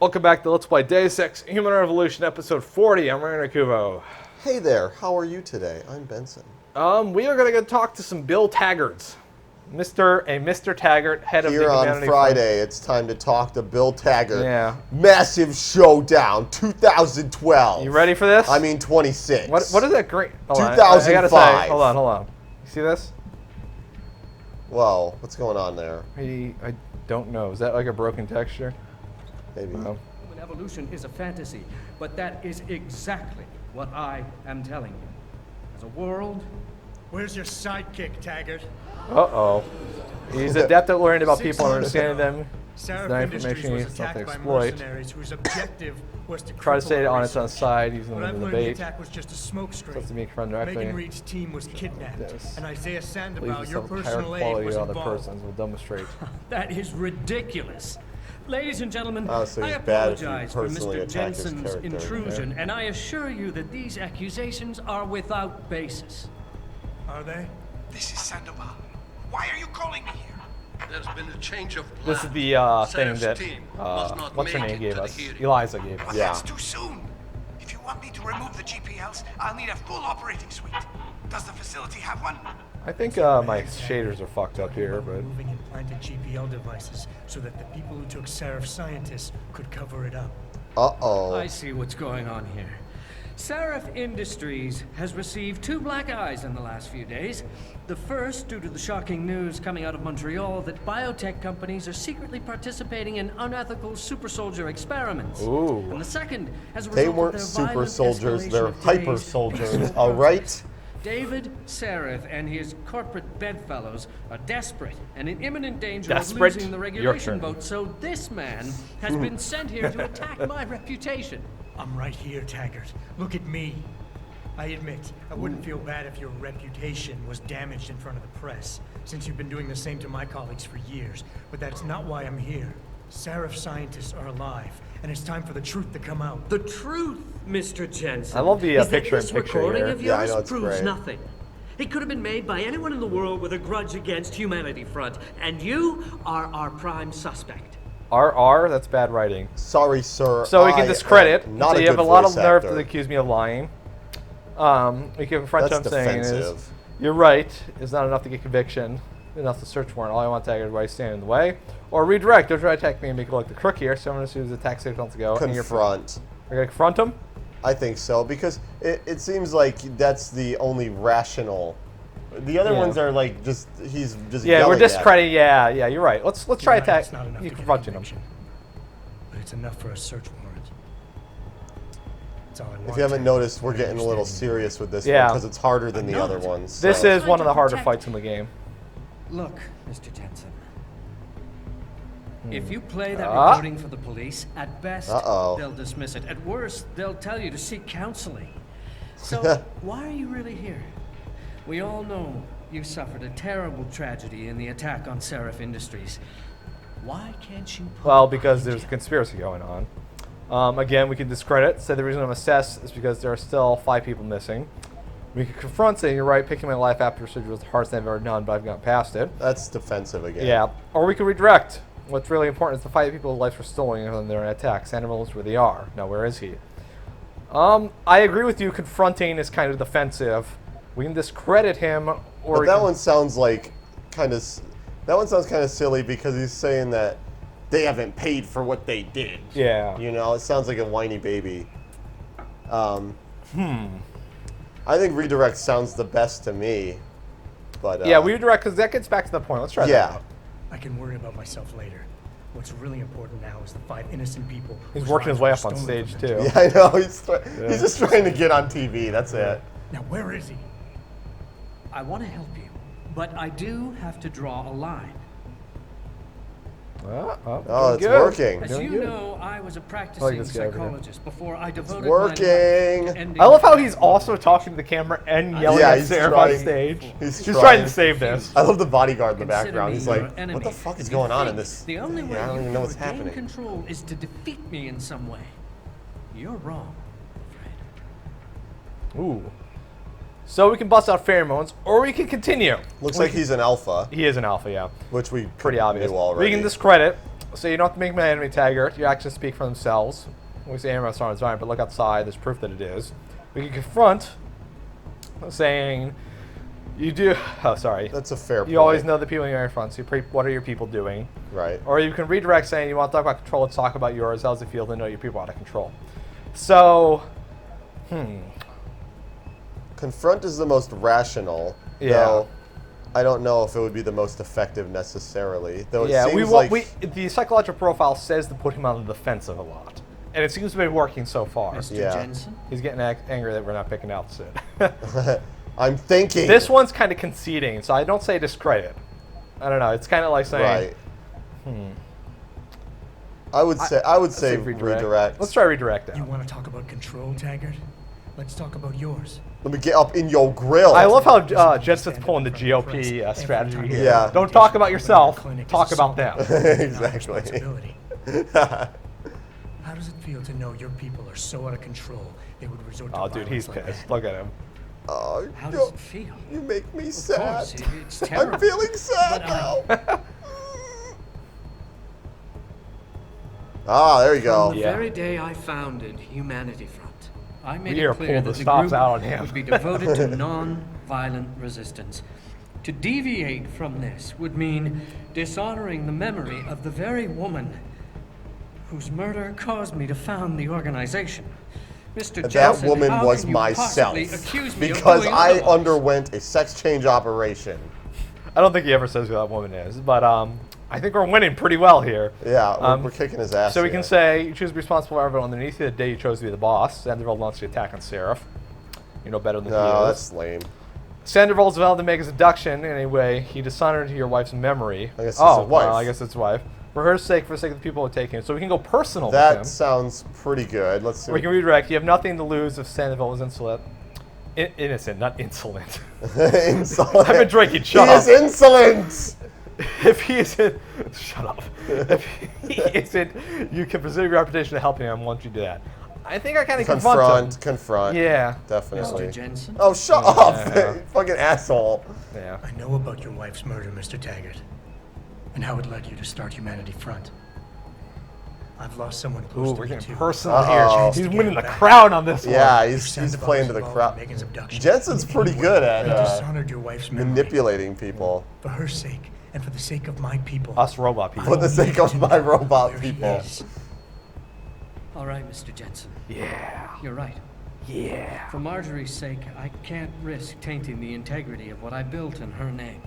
Welcome back to Let's Play Deus Ex Human Revolution, episode 40. I'm Ryan Kubo. Hey there, how are you today? I'm Benson. We are going to go talk to some Bill Taggarts. Mr. Taggart, head of the Here Humanity on Friday, Fund. it's time to talk to Bill Taggart. Yeah. Massive Showdown, 2012. You ready for this? I mean 26. What is that great? Hold on, 2005. I gotta say, hold on. You see this? Whoa, what's going on there? I don't know. Is that like a broken texture? Maybe. Oh. Human evolution is a fantasy, but that is exactly what I am telling you. As a world... Where's your sidekick, Taggart? Uh-oh. He's adept at learning about 6 people and months understanding ago, them. Sarif The Industries information was he's not to attacked by exploit. mercenaries whose objective was to Try to cripple say it our on its own research. side, using But them I've as a learned the bait. attack was just a smokescreen. Supposed to be confronted directly. Megan Reed's team was kidnapped, Yes. and Isaiah Believes Sandoval, your himself a higher personal aide, quality was of other involved. persons will demonstrate. That is ridiculous. Ladies and gentlemen, Oh, so I he's bad if you apologize for personally Mr. attack his Jensen's character. intrusion, and I assure you that these accusations are without basis. Are they? This is Sandoval. Why are you calling me here? There's been a change of plan. This is the thing that, what's her name gave us? Eliza gave us. But Yeah. that's too soon. If you want me to remove the GPLs, I'll need a full operating suite. Does the facility have one? I think my shaders are fucked up here, but... Removing implanted GPL devices so that the people who took Sarif scientists could cover it up. Uh-oh. I see what's going on here. Sarif Industries has received 2 black eyes in the last few days. The first, due to the shocking news coming out of Montreal that biotech companies are secretly participating in unethical super soldier experiments. Ooh. And the second, as a result They of weren't their super violent soldiers, escalation they're of hyper today's soldiers, peaceful alright? protest. David Sarif and his corporate bedfellows are desperate and in imminent danger Desperate? of losing the Your regulation turn. vote, so this man has been sent here to attack my reputation. I'm right here, Taggart. Look at me. I admit, I wouldn't feel bad if your reputation was damaged in front of the press, since you've been doing the same to my colleagues for years. But that's not why I'm here. Sarif scientists are alive, and it's time for the truth to come out. The truth, Mr. Jensen. I love the is that picture-in-picture this recording here. of Yeah, I yours know, it's proves great. nothing. It could have been made by anyone in the world with a grudge against Humanity Front, and you are our prime suspect. RR? That's bad writing. Sorry, sir. So we can I discredit. am not So a you have good a lot of voice nerve actor. to accuse me of lying. We can confront That's him saying is, defensive. you're right, it's not enough to get conviction, enough to search warrant. All I want to tag is why you stand in the way. Or redirect, don't try to attack me and make it look like the crook here. So I'm going to assume the attack 6 months ago. Confront. We're going to confront him? I think so, because it seems like that's the only rational. The other Yeah. ones are like he's just Yeah, we're yelling at him. discrediting. Yeah, you're right. Let's try You're right, attack. it's not enough You to get a confronting him. conviction, but it's enough for a search warrant. That's all I want. If you haven't Taggart. noticed, we're getting a little Understand. serious with this Yeah. one because it's harder than the other ones. This so. is one of the harder Protect- fights in the game. Look, Mr. Jensen. If you play that Ah. recording for the police, at best, Uh-oh. they'll dismiss it. At worst, they'll tell you to seek counseling. So, why are you really here? We all know you suffered a terrible tragedy in the attack on Sarif Industries. Why can't you put Well, it because behind there's a you? conspiracy going on. Again, we can discredit. Say the reason I'm assessed is because there are still 5 people missing. We can confront, saying you're right, picking my life after surgery was the hardest thing I've ever done, but I've gotten past it. That's defensive again. Yeah. Or we can redirect. What's really important is the 5 people's lives were stolen and they're in attack. Sandoval's where they are. Now, where is he? I agree with you. Confronting is kind of defensive. We can discredit him, or But we that can- one sounds like that one sounds kind of silly because he's saying that they haven't paid for what they did. Yeah. You know, it sounds like a whiny baby. I think redirect sounds the best to me. But Yeah, we redirect because that gets back to the point. Let's try that Yeah. out. I can worry about myself later. What's really important now is the 5 innocent people. He's whose working his lives way were up on stolen stage, from them. too. Yeah, I know. He's just trying to get on TV. That's it. Now, where is he? I want to help you, but I do have to draw a line. Oh, it's good. working. As Doing you good. know, I was a like practicing this guy over here. psychologist before I devoted working. my life to ending I love how he's also talking to the camera and yelling Yeah, at he's Sarah on trying. stage. He's trying trying. to save this. I love the bodyguard in the Consider background. me He's your like, enemy. what the fuck is You going on think in this? The only way I don't you even know can what's regain happening. control is to defeat me in some way. You're wrong, Fred. Ooh. So we can bust out pheromones, or we can continue. Looks like he's an alpha, He is an alpha, yeah. which we Pretty obvious. knew already. We can discredit. So you don't have to make my enemy Taggart. Your actions speak for themselves. We say Amro's not designed, but look outside. There's proof that it is. We can confront, saying, you do... Oh, sorry. That's a fair point. You always know the people in your front, so what are your people doing? Right. Or you can redirect saying, you want to talk about control, let's talk about yours. How's it feel to know your people out of control? So, Confront is the most rational. Yeah. Though I don't know if it would be the most effective necessarily. Though it yeah, seems the psychological profile says to put him on the defensive a lot. And it seems to be working so far. Mr. Yeah. Jensen? He's getting angry that we're not picking out Sid. I'm thinking. This one's kind of conceding, so I don't say discredit. I don't know. It's kind of like saying, right. I would say redirect. Let's try redirect You out. want to talk about control, Taggart? Let's talk about yours. Let me get up in your grill. I love how Jensen's pulling the GOP strategy here. Yeah. Don't talk about yourself. Talk about them. Exactly. Responsibility. How does it feel to know your people are so out of control they would resort to Oh, dude, he's violence like pissed. that? Look at him. Oh, How does it feel? you make me Of sad. course, it's terrible. I'm feeling sad But now. Ah, there you go. From the Yeah. very day I founded Humanity Front, I made We are it clear pulling that the the stops group out on him. would be devoted to non-violent resistance. To deviate from this would mean dishonoring the memory of the very woman whose murder caused me to found the organization. Mr. That Jensen, woman how was can you myself possibly accuse me of because doing I otherwise? underwent a sex change operation. I don't think he ever says who that woman is, but I think we're winning pretty well here. Yeah, we're kicking his ass. So we here. can say you choose to be responsible for everyone underneath you the day you chose to be the boss. Sandoval launched the attack on Seraph. You know better than he No, is. that's lame. Sandoval's vowed to make his abduction anyway. He dishonored your wife's memory. I guess it's oh, his wife. Well, I guess it's his wife. For her sake, for the sake of the people who are taking it. So we can go personal with That him. sounds pretty good. Let's see. We can redirect. You have nothing to lose if Sandoval was insolent. Innocent, not insolent. Insolent. I've been drinking. He Shut is up. insolent. If he isn't, shut up. If he isn't, you can preserve your reputation to helping him once you do that. I think I kind of confront him. Confront. Yeah. Definitely. Mr. Jensen? Oh, shut up, you fucking asshole. Yeah. I know about your wife's murder, Mr. Taggart, and how it led you to start Humanity Front. I've lost someone close Ooh, to we're me getting too. personal Uh-oh. here. He's winning the crowd on this one. Yeah, If he's Sandoval playing is to the involved crowd. in Megan's abduction, Jensen's in pretty any good way, at I dishonored your wife's memory. manipulating people. For her sake, and for the sake of my people. Us robot people. For the sake of my robot where he people. is. All right, Mr. Jensen. Yeah. You're right. Yeah. For Marjorie's sake, I can't risk tainting the integrity of what I built in her name.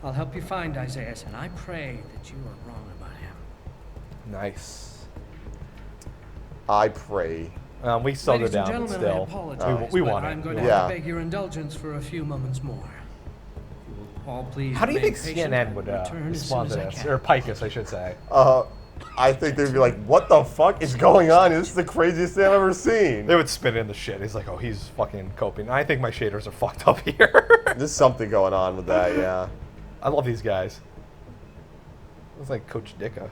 I'll help you find Isaiah, and I pray that you are wrong about him. Nice. I pray. We still Ladies go and down, but gentlemen, I still. apologize, we but want I'm it. going to Yeah. have to beg your indulgence for a few moments more. You will all please How do you remain think patient CNN and would return as respond to soon as I this? can. Or Picus, I should say. I think they'd be like, what the fuck is going on? This is the craziest thing I've ever seen. They would spit in the shit. He's like, oh, he's fucking coping. I think my shaders are fucked up here. There's something going on with that, yeah. I love these guys. It's like Coach Dicka.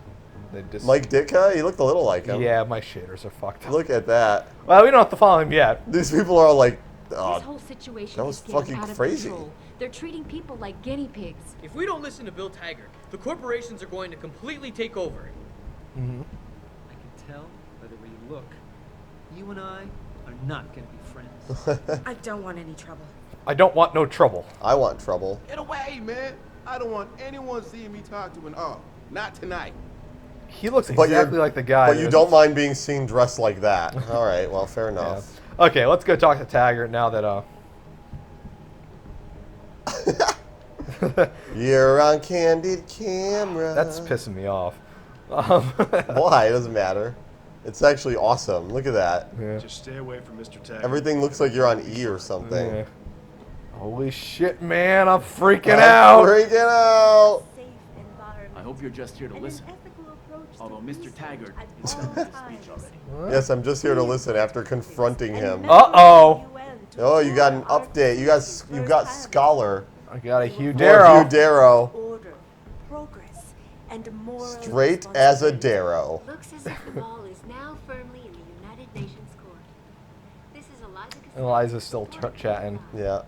They just, Mike Ditka, he looked a little like him. yeah, my shaders are fucked up. Look at that. Well, we don't have to follow him yet. These people are like, This oh, whole situation that was is getting fucking out of crazy. control. They're treating people like guinea pigs. If we don't listen to Bill Taggart, the corporations are going to completely take over. I can tell by the way you look. You and I are not going to be friends. I don't want any trouble. I don't want no trouble. I want trouble. Get away, man. I don't want anyone seeing me talk to an not tonight. He looks But exactly like the guy. But you that- don't mind being seen dressed like that. All right, well, fair Yeah. enough. Okay, let's go talk to Taggart now that You're on candid camera. that's pissing me off. Why? It doesn't matter. It's actually awesome. Look at that. Yeah. Just stay away from Mr. Taggart. Everything looks like you're on E or something. Yeah. Holy shit, man! I'm freaking I'm out. freaking out. Safe environment. I hope you're just here to and listen. an ethical approach to Although Mr. research Taggart at is all on his times. speech already. Yes, I'm just here to listen after confronting And him. members Uh-oh. of the UN to Oh, you got an explore our update. You've got firsthand Scholar. I got a Hugh More Darrow. Hugh Darrow. order, progress, and moral Straight as a responsibility. Darrow. Looks as if the ball is now firmly in the United Nations court. This is Eliza Cassell. Eliza's still chatting. Yeah. From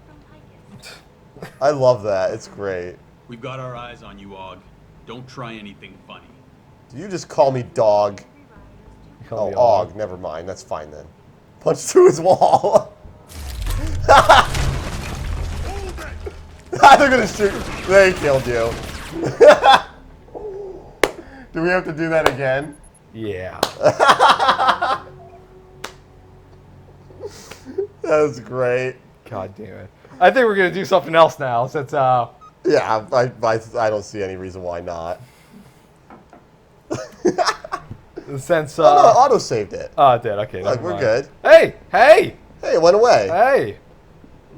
Picus. I love that. It's great. We've got our eyes on you, Og. Don't try anything funny. Do you just call me dog? You call Oh, me Og. Never mind. That's fine then. Punch through his wall. They're gonna shoot. They killed you. Do we have to do that again? Yeah. That was great. God damn it. I think we're gonna do something else now since Yeah, I don't see any reason why not. since Oh, no, auto saved it. Oh, it did. Okay. Look, never we're mind. good. Hey! Hey! Hey, it went away. Hey!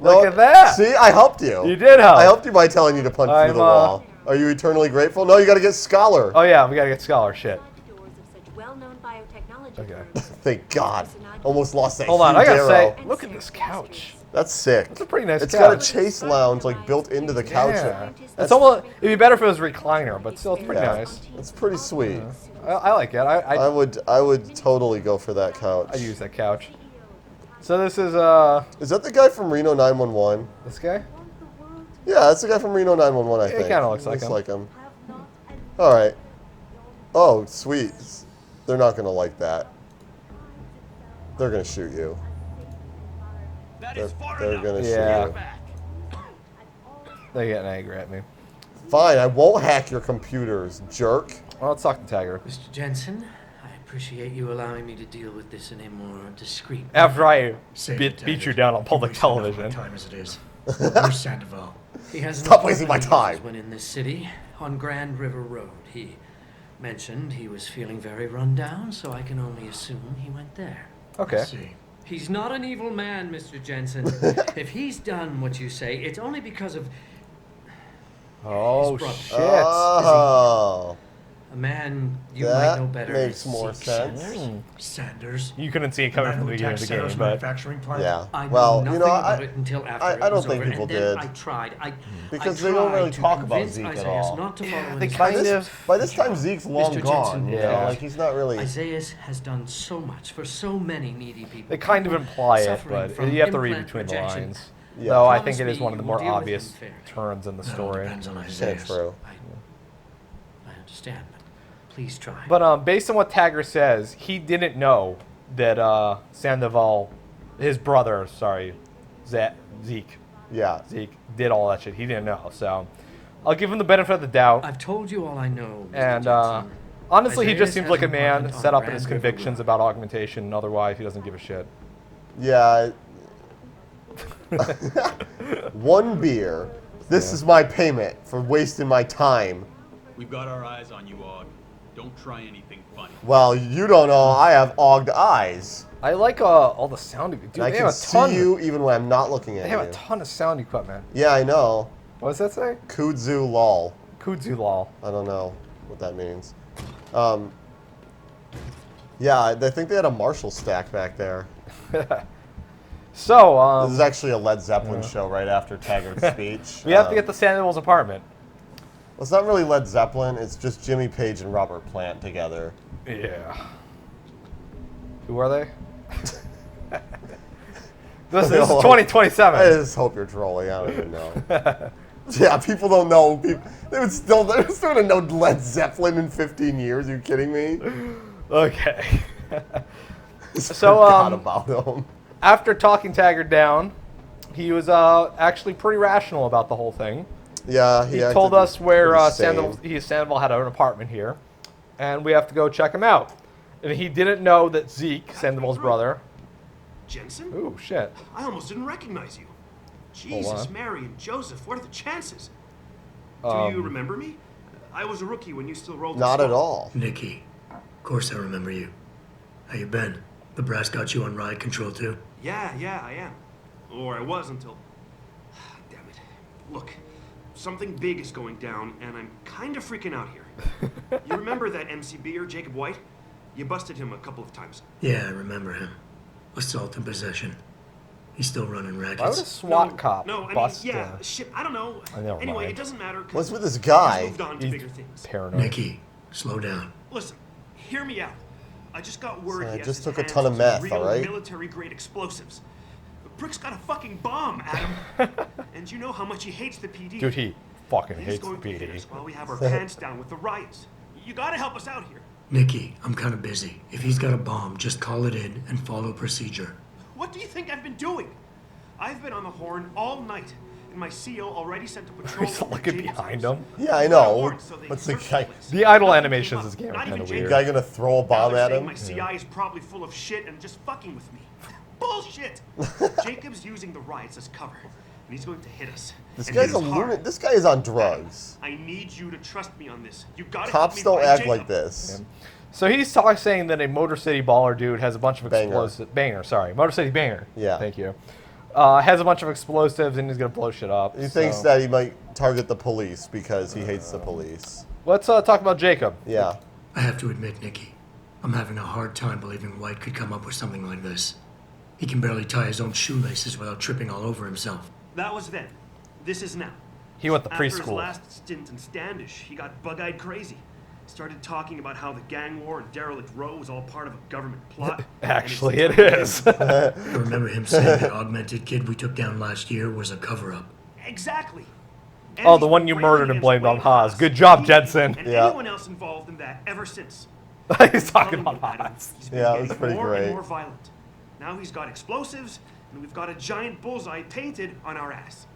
No, Look at that! See, I helped you. You did help. I helped you by telling you to punch I'm, through the wall. Are you eternally grateful? No, you got to get scholar. Oh yeah, we gotta get scholar shit. The doors of such well-known biotechnology Okay. firms. Thank God. Almost lost that Hold on, huge I gotta arrow. say, look at this couch. That's sick. It's a pretty nice It's couch. got a chase lounge like built into the couch. Yeah. That's, It's almost. It'd be better if it was a recliner, but still, it's pretty yeah, nice. It's pretty sweet. I like it. I would totally go for that couch. I use that couch. So this is Is that the guy from Reno 911? this guy. Yeah, that's the guy from Reno 911. I Yeah, he think. kinda looks like him. All right. Oh, sweet. They're not gonna like that. They're gonna shoot you. They're gonna Yeah. shoot you. They're getting angry at me. Fine, I won't hack your computers, jerk. Well, let's talk to Taggart. Mr. Jensen, I appreciate you allowing me to deal with this in a more discreet way. After I Save beat it, you down on public You've wasted enough of television. my time as it is. Where's Sandoval? He has Stop wasting my time. When in this city, on Grand River Road, he mentioned he was feeling very run down, so I can only assume he went there. Okay. I see. He's not an evil man, Mr. Jensen. If he's done what you say, it's only because of Oh brother. shit. Oh, a man you that might know better. makes as more Zeke sense. Sanders. Sanders. You couldn't see it The coming man from the who beginning of attacked the game, Sandoz but manufacturing plant? Yeah. I knew Well, nothing you know, about it until after I it don't was think over, people and then did. I tried. Because I they don't tried really to talk about convince Zeke at Isaias all. not to follow they his kind advice. of. By this time, Zeke's long Mr. gone. Jensen, You know, yeah. like he's not really. Isaias has done so much for so many needy people. They kind of imply it, suffering but from you have to read implant between the rejection. lines. Yeah. Though I Promise think it is me one of the you more will deal with obvious him fairly. turns in the That all story. depends on Yeah, Isaiah. true. I understand, but please try. But based on what Taggart says, he didn't know that Sandoval, his brother, Zeke, Yeah. did all that shit. He didn't know, so I'll give him the benefit of the doubt. I've told you all I know, Mr. And Jensen. honestly, he Isaiah just seems like a has an man apartment set on up in his Grand River convictions Road. about augmentation, and otherwise he doesn't give a shit. Yeah. One beer. This is my payment for wasting my time. We've got our eyes on you, Og. Don't try anything funny. Well, you don't know. I have ogged eyes. I like all the sound. Dude, I they can have a ton. see you even when I'm not looking at They you. have a ton of sound equipment. Yeah, I know. What does that say? Kudzu lol. Kudzu lol. I don't know what that means. Yeah, I think they had a Marshall stack back there. So, This is actually a Led Zeppelin show right after Taggart's speech. we have to get to Sandoval's apartment. Well, it's not really Led Zeppelin. It's just Jimmy Page and Robert Plant together. Yeah. Who are they? This is 2027. I just hope you're trolling. I don't even know. Yeah, people don't know. They're still gonna know Led Zeppelin in 15 years. Are you kidding me? Okay. So forgot about them. After talking Taggart down, he was actually pretty rational about the whole thing. Yeah, he told us where pretty Sandoval had an apartment here, and we have to go check him out. And he didn't know that Zeke, Sandoval's brother. Jensen? Ooh, shit. I almost didn't recognize you. Hold Jesus, on. Mary and Joseph, what are the chances? Do you remember me? I was a rookie when you still rolled. Not the at all. Nikki, of course I remember you. How you been? The brass got you on ride control too? Yeah, I am. Or I was until... Damn it. Look, something big is going down, and I'm kind of freaking out here. You remember that MCBer, Jacob White? You busted him a couple of times. Yeah, I remember him. Assault and possession. He's still running rackets. Why would a SWAT cop No, I bust? mean, yeah, shit, I don't know. Never Anyway, mind. it doesn't matter. 'cause What's with this he's guy? moved on to He's bigger things. paranoid. Nikki, slow down. Listen, hear me out. I just got word So I he has just his took a hands ton of on meth, some real alright? military-grade explosives. The prick's got a fucking bomb, Adam. And you know how much he hates the PD. Dude, he fucking He's hates the going to hit PD. us while we have our pants down with the riots. You gotta help us out here. Nikki, I'm kind of busy. If he's got a bomb, just call it in and follow procedure. What do you think I've been doing? I've been on the horn all night, and my CO already sent a patrol. He's looking behind him. Yeah, I know. What's the guy? The idle animations of this game are kind of The weird. guy gonna throw a bomb at him? My CI is probably full of shit and just fucking with me. Bullshit! Jacob's using the riots as cover, and he's going to hit us. This and guy's hit a us hard. lunatic. This guy is on drugs. I need you to trust me on this. You gotta Cops help me don't find act Jacob. like this. So he's saying that a Motor City Baller dude has a bunch of explosives. Banger, sorry. Motor City Banger. Yeah. Thank you. Has a bunch of explosives and he's going to blow shit up. He thinks that he might target the police because he hates the police. Let's talk about Jacob. Yeah. I have to admit, Nikki, I'm having a hard time believing White could come up with something like this. He can barely tie his own shoelaces without tripping all over himself. That was then. This is now. He went to After his preschool. last stint in Standish, he got bug-eyed crazy. Started talking about how the gang war and Derelict Row was all part of a government plot. Actually, it is. I remember him saying that Augmented Kid we took down last year was a cover-up. Exactly. Oh, the one you murdered and blamed on Haas. Good job, Jensen. And anyone else involved in that ever since. He's talking about Haas. Yeah, it was pretty more great. and more violent. Now he's got explosives, and we've got a giant bullseye painted on our ass.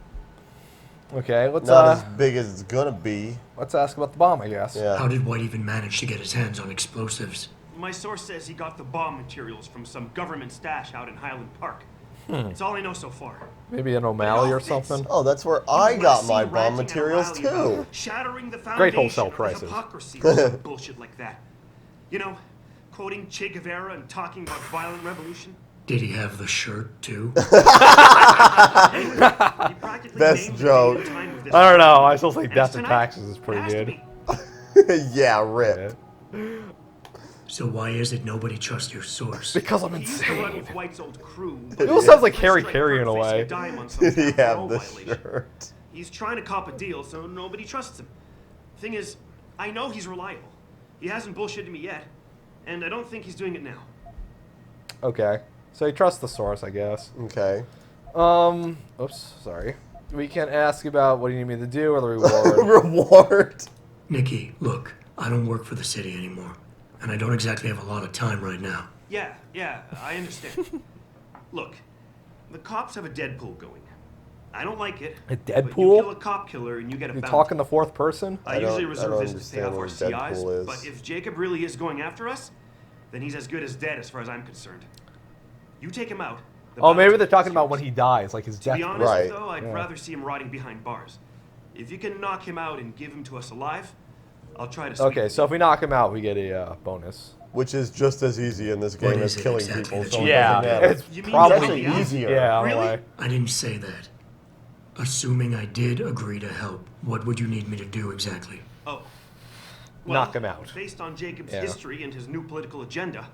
Okay, let's Not as big as it's gonna be. Let's ask about the bomb, I guess. Yeah. How did White even manage to get his hands on explosives? My source says he got the bomb materials from some government stash out in Highland Park. Hmm. It's all I know so far. Maybe an O'Malley or something. Oh, that's where I got my bomb materials too. Shattering the foundation Great wholesale of prices. hypocrisy or some bullshit like that. You know, quoting Che Guevara and talking about violent revolution. Did he have the shirt, too? Best joke. I don't know. I still think Death and Taxes is pretty good. Yeah, rip. So why is it nobody trusts your source? Because I'm He used to run insane. with White's old crew. It almost sounds like Harry Carey in a way. Yeah, the shirt. He's trying to cop a deal, so nobody trusts him. Thing is, I know he's reliable. He hasn't bullshitted me yet, and I don't think he's doing it now. Okay. So you trust the source, I guess. Okay. Oops, sorry. We can ask about what do you need me to do or the reward. Reward. Nikki, look, I don't work for the city anymore, and I don't exactly have a lot of time right now. Yeah, I understand. Look, the cops have a Deadpool going. I don't like it. A But you Deadpool? kill a cop killer and you get a You're bounty. talking the fourth person? I usually I reserve don't this to pay off our understand what CIs, Deadpool is. but if Jacob really is going after us, then he's as good as dead as far as I'm concerned. You take him out. the Oh, maybe bounty they're talking is about yours. when he dies, like his To death. be honest, Right. though, I'd Yeah. rather see him rotting behind bars. If you can knock him out and give him to us alive, I'll try to. Okay, so if we knock him out, we get a bonus. Which is just as easy in this game What as is it killing exactly people. that So you it Yeah, doesn't matter. it's You mean probably actually easier. Yeah, I don't Really? lie. I didn't say that. Assuming I did agree to help, what would you need me to do exactly? Oh. Knock him out. Based on Jacob's Yeah. history and his new political agenda,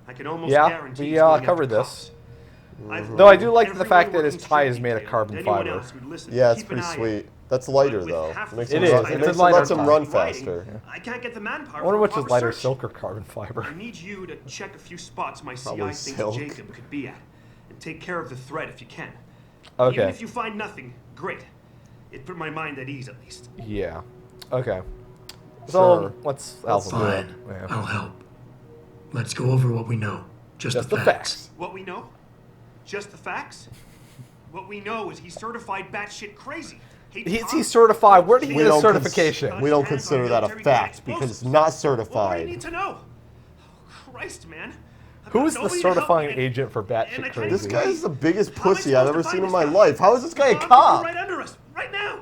I can almost Yeah, guarantee we he's going covered after this. cops. I've Though I warned do like the everyone fact that his working tie street is made of detail carbon and anyone fiber. else who'd listen, Yeah, it's keep an pretty eye sweet. That's lighter With though. half Makes the It it is. run, It's it a makes it lighter lets him tie. run fighting. faster. I can't get the manpower. I wonder for which is proper lighter, search. silk or carbon fiber. I need you to check a few spots my CI Probably thinks silk. Jacob could be at, and take care of the threat if you can. Okay. Even if you find nothing, great. It put my mind at ease, at least. Yeah. Okay. So Sure. let's That's Alvin do it. Fine, Yeah. I'll help. Let's go over what we know. Just Just the the facts. facts. What we know? Just the facts? What we know is he's certified batshit crazy. He's certified. Where did he We get his don't certification? We don't consider that a fact because it's not What do you need certified. to know? Oh, Christ, man. I've Who got is the nobody to help certifying me, and- agent for and I batshit can't crazy? This guy is the biggest How am I pussy I've supposed ever to seen find in my this guy? life. How is this guy a Bombs are cop? Right under us, right now.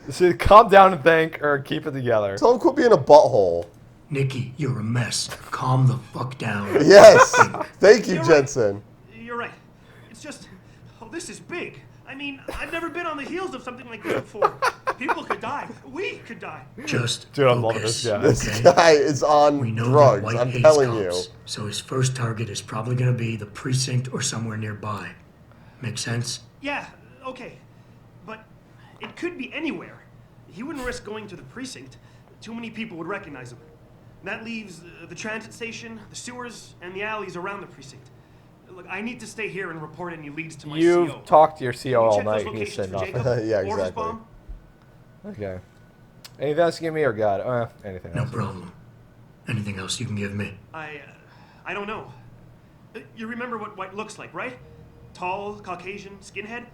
So calm down and think, or keep it together. Tell him quit being a butthole. Nikki, you're a mess. Calm the fuck down. Yes. Thank you, You're right. Jensen. You're right. It's just, oh, this is big. I mean, I've never been on the heels of something like this before. People could die. We could die. Just Dude, I love focus, this guy. This okay? guy is We on know that drugs. White I'm hates telling cops, you. so his first target is probably going to be the precinct or somewhere nearby. Make sense? Yeah, okay. But it could be anywhere. He wouldn't risk going to the precinct. Too many people would recognize him. That leaves the transit station, the sewers, and the alleys around the precinct. Look, I need to stay here and report any leads to my You've CO. talked to your Can CO you all check those night. He locations said for nothing. Jacob? Yeah, Or his exactly. bomb? Okay. Anything else you give me or God? Anything No else? problem. Anything else you can give me? I don't know. You remember what White looks like, right? Tall, Caucasian, skinhead?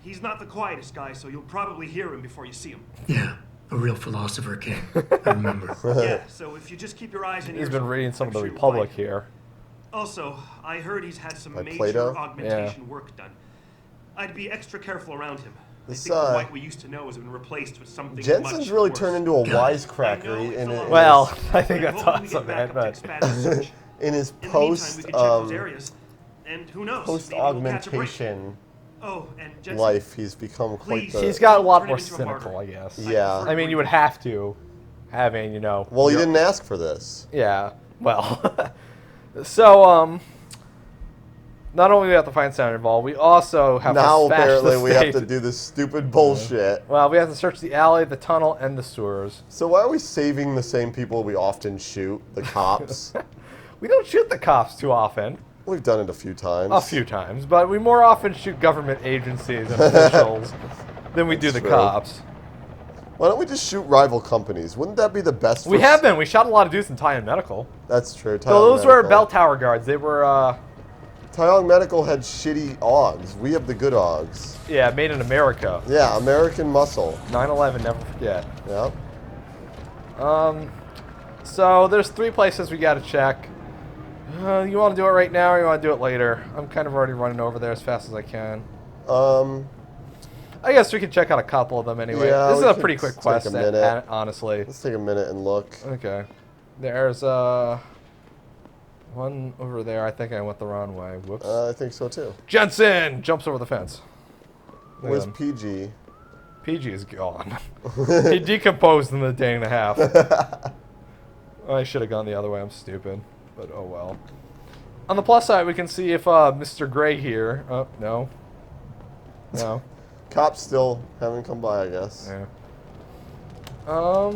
He's not the quietest guy, so you'll probably hear him before you see him. Yeah, a real philosopher king. I remember. Yeah, so if you just keep your eyes and ears He's been open, reading some I'm of the sure you'll Republic find him. here. Also, I heard he's had some Like major Plato? augmentation work done. I'd be extra careful around him. This, I think the White we used to know has been replaced with something Jensen's much really worse. turned into a I know wisecracker it's in a it. long Well, ways, I think but I'm that's hoping we get awesome, back man, up to but- expand the search. In his In the meantime, we post could check those areas, and who knows? post maybe we'll catch a break. augmentation Oh, and Jensen, life, he's become quite please. the. He's got a lot Turn him more into a cynical, I martyr. guess. Yeah. I mean, you would have to, having, you know. Well, he your- didn't ask for this. Yeah. Well. So, not only do we have to find sound involved, we also have Now to smash apparently the we have state. to do this stupid bullshit. Well, we have to search the alley, the tunnel, and the sewers. So why are we saving the same people we often shoot, the cops? We don't shoot the cops too often. We've done it a few times. A few times, but we more often shoot government agencies and officials than we do the true. cops. Why don't we just shoot rival companies? Wouldn't that be the best? We for have been. We shot a lot of dudes in Thailand Medical. That's true. So those were bell tower guards. They were, Tyong Medical had shitty AUGs. We have the good AUGs. yeah, made in America. Yeah, American muscle. 9/11, never forget. Yeah. So there's 3 places we got to check. You want to do it right now, or you want to do it later? I'm kind of already running over there as fast as I can. I guess we can check out a couple of them anyway. Yeah, This is we a could pretty quick take quest, a minute. honestly. Let's take a minute and look. Okay. There's one over there. I think I went the wrong way. Whoops. I think so too. Jensen jumps over the fence. Look at Where's him. PG? PG is gone. He decomposed in a day and a half. I should have gone the other way. I'm stupid. But oh well. On the plus side, we can see if Mr. Gray here. Oh, no. No. Cops still haven't come by, I guess. Yeah.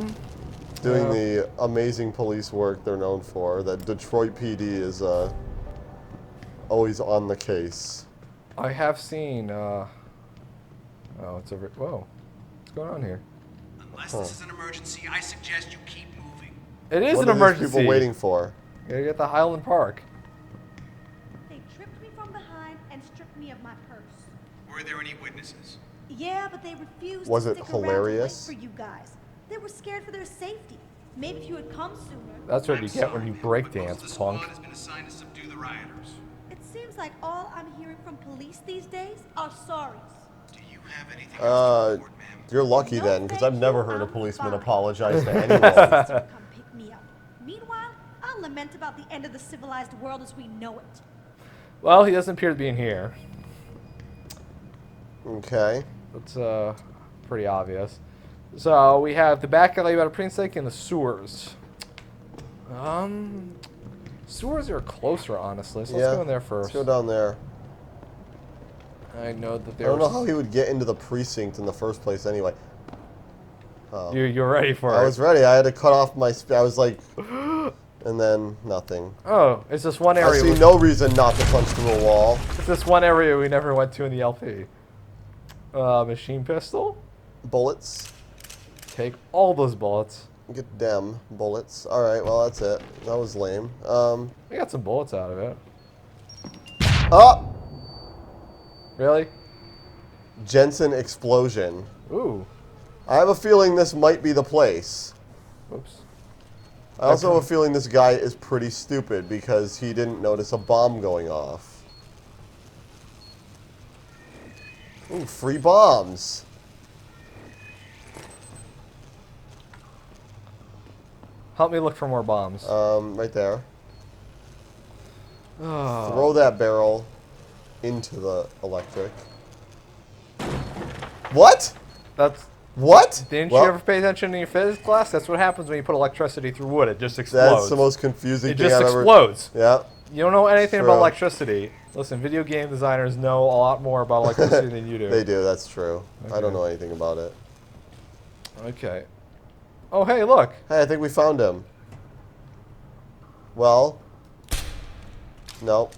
Doing the amazing police work they're known for. That Detroit PD is always on the case. I have seen. Oh, it's over. Whoa. What's going on here? Unless this is an emergency, I suggest you keep moving. It is What an are these emergency. people waiting for? Gotta get to Highland Park. They tripped me from behind and stripped me of my purse. Were there any witnesses? Yeah, but they refused Was to it stick around to hilarious? wait for you guys. They were scared for their safety. Maybe if you had come sooner. That's what you get when you break Most of dance, the squad punk. has been assigned to subdue the rioters. It seems like all I'm hearing from police these days are sorries. Do you have anything else to report, ma'am? You're lucky No, then, because thank I've never you, heard a I'm policeman fine. apologize to My anyone. sister will come pick me up. Meanwhile, I'll lament about the end of the civilized world as we know it. Well, he doesn't appear to be in here. Okay. That's pretty obvious. So we have the back alley by the precinct and the sewers. Sewers are closer, honestly. So let's go in there first. Let's go down there. I know that I there. don't know how he would get into the precinct in the first place anyway. Oh. You're ready for it. I was ready. I had to cut off my... I was like... and then nothing. Oh, it's this one I area. see no reason not to punch through a wall. It's this one area we never went to in the LP. Machine pistol. Bullets. Take all those bullets. Get them bullets. Alright, well that's it. That was lame. We got some bullets out of it. Oh! Really? Jensen explosion. Ooh. I have a feeling this might be the place. Oops. I also have a feeling this guy is pretty stupid because he didn't notice a bomb going off. Ooh, free bombs. Help me look for more bombs. Right there. Oh. Throw that barrel into the electric. What? That's. What? Didn't Well, you ever pay attention in your physics class? That's what happens when you put electricity through wood. It just explodes. That's the most confusing It thing just I've ever... explodes. Yeah. You don't know anything True. about electricity. Listen, video game designers know a lot more about electricity than you do. They do, that's true. I Okay. don't know anything about it. Okay. Oh, hey, look. Hey, I think we found him. Well. Nope.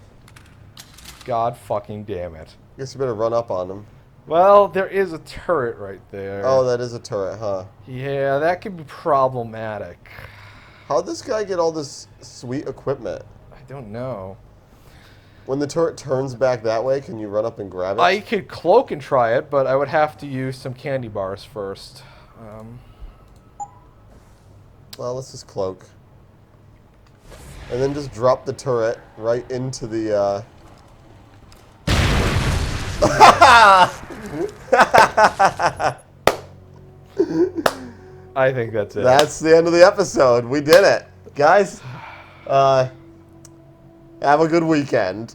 God fucking damn it. Guess you better run up on him. Well, there is a turret right there. Oh, that is a turret, huh? Yeah, that could be problematic. How'd this guy get all this sweet equipment? I don't know. When the turret turns back that way, can you run up and grab it? I could cloak and try it, but I would have to use some candy bars first. Well, let's just cloak. And then just drop the turret right into the, I think that's it. That's the end of the episode. We did it. Guys, have a good weekend.